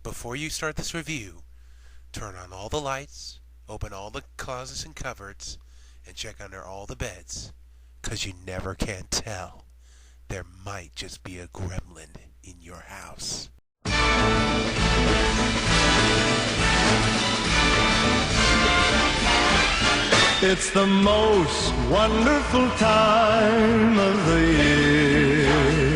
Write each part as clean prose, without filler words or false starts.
Before you start this review, turn on all the lights, open all the closets and cupboards, and check under all the beds. 'Cause you never can tell. There might just be a gremlin in your house. It's the most wonderful time of the year,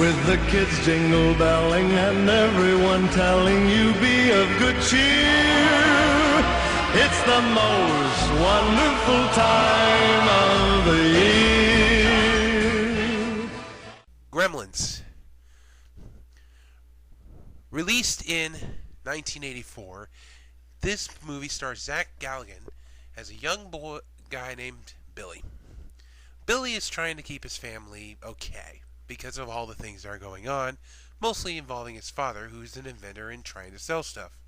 with the kids jingle belling and everyone telling you be of good cheer. It's the most wonderful time of the year. Gremlins. Released in 1984, this movie stars Zach Galligan as a young guy named Billy. Billy is trying to keep his family okay because of all the things that are going on, mostly involving his father, who's an inventor and trying to sell stuff.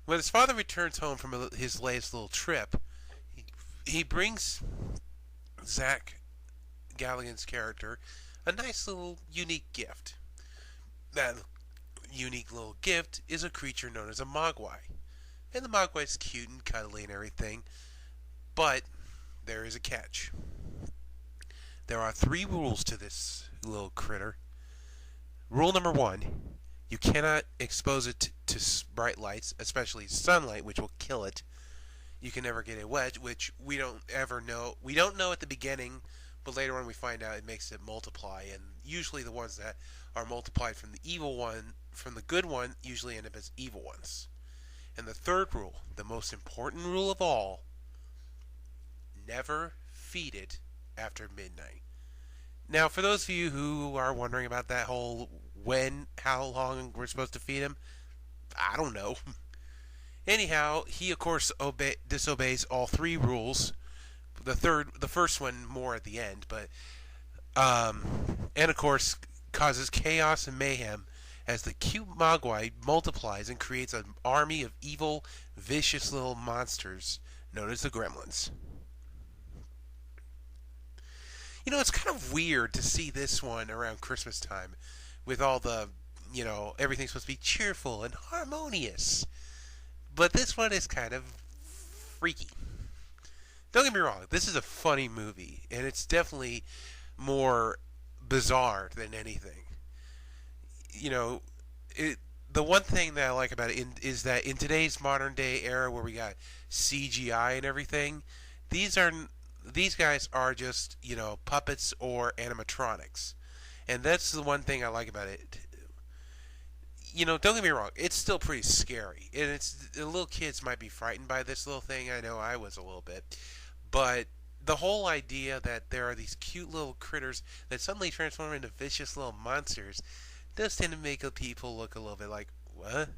When his father returns home from his latest little trip, he brings Zach Galligan's character a nice little unique gift. That unique little gift is a creature known as a mogwai. And the mogwai is cute and cuddly and everything, but there is a catch. There are 3 rules to this little critter. Rule number 1, you cannot expose it to bright lights, especially sunlight, which will kill it. You can never get it wet, which we don't ever know. We don't know at the beginning, but later on we find out it makes it multiply, and usually the ones that are multiplied from the evil one, from the good one, usually end up as evil ones. And the third rule, the most important rule of all, never feed it after midnight. Now, for those of you who are wondering about that whole how long we're supposed to feed him, I don't know. Anyhow, he of course disobeys all 3 rules. The first one more at the end, but and of course causes chaos and mayhem as the cute mogwai multiplies and creates an army of evil, vicious little monsters known as the Gremlins. You know, it's kind of weird to see this one around Christmas time with all the, everything's supposed to be cheerful and harmonious. But this one is kind of freaky. Don't get me wrong, this is a funny movie, and it's definitely more bizarre than anything. The one thing that I like about it is that in today's modern day era where we got CGI and everything, these guys are just, puppets or animatronics. And that's the one thing I like about it. Don't get me wrong, it's still pretty scary. And the little kids might be frightened by this little thing. I know I was a little bit. But the whole idea that there are these cute little critters that suddenly transform into vicious little monsters does tend to make people look a little bit like, what?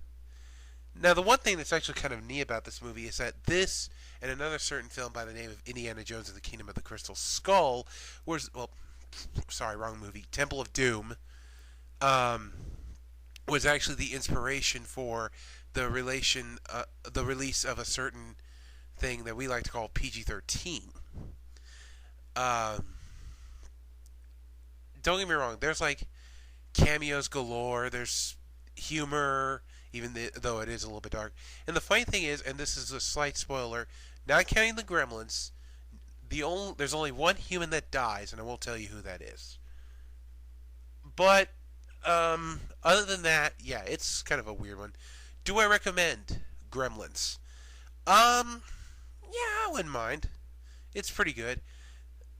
Now, the one thing that's actually kind of neat about this movie is that this and another certain film by the name of Indiana Jones and the Kingdom of the Crystal Skull wrong movie, Temple of Doom, was actually the inspiration for the release of a certain thing that we like to call PG-13. Don't get me wrong, there's cameos galore, there's humor, though it is a little bit dark. And the funny thing is, and this is a slight spoiler, not counting the Gremlins, there's only one human that dies, and I won't tell you who that is. But other than that, yeah, it's kind of a weird one. Do I recommend Gremlins? Yeah, I wouldn't mind. It's pretty good.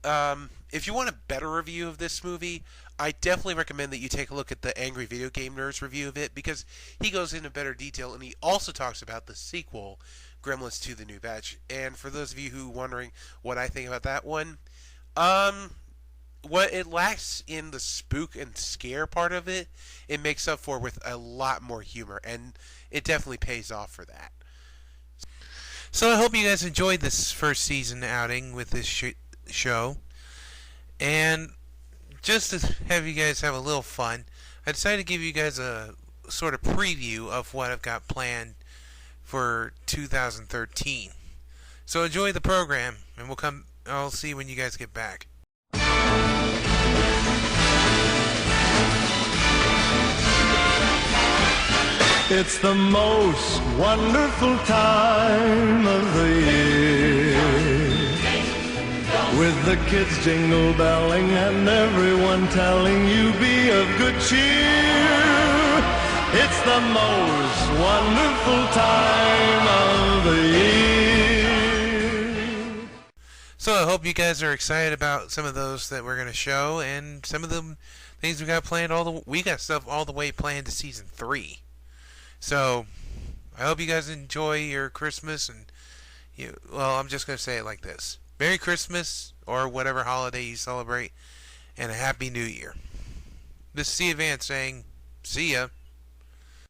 If you want a better review of this movie, I definitely recommend that you take a look at the Angry Video Game Nerds review of it, because he goes into better detail, and he also talks about the sequel, Gremlins 2: The New Batch. And for those of you who are wondering what I think about that one, what it lacks in the spook and scare part of it, it makes up for with a lot more humor, and it definitely pays off for that. So I hope you guys enjoyed this first season outing with this show. And just to have you guys have a little fun, I decided to give you guys a sort of preview of what I've got planned for 2013. So enjoy the program, and I'll see you when you guys get back. It's the most wonderful time of the year. With the kids jingle belling and everyone telling you be of good cheer. It's the most wonderful time of the year. So I hope you guys are excited about some of those that we're going to show, and some of the things we got planned. We got stuff all the way planned to season 3. So I hope you guys enjoy your Christmas, and I'm just going to say it like this: Merry Christmas, or whatever holiday you celebrate, and a Happy New Year. This is C. Vance saying, see ya.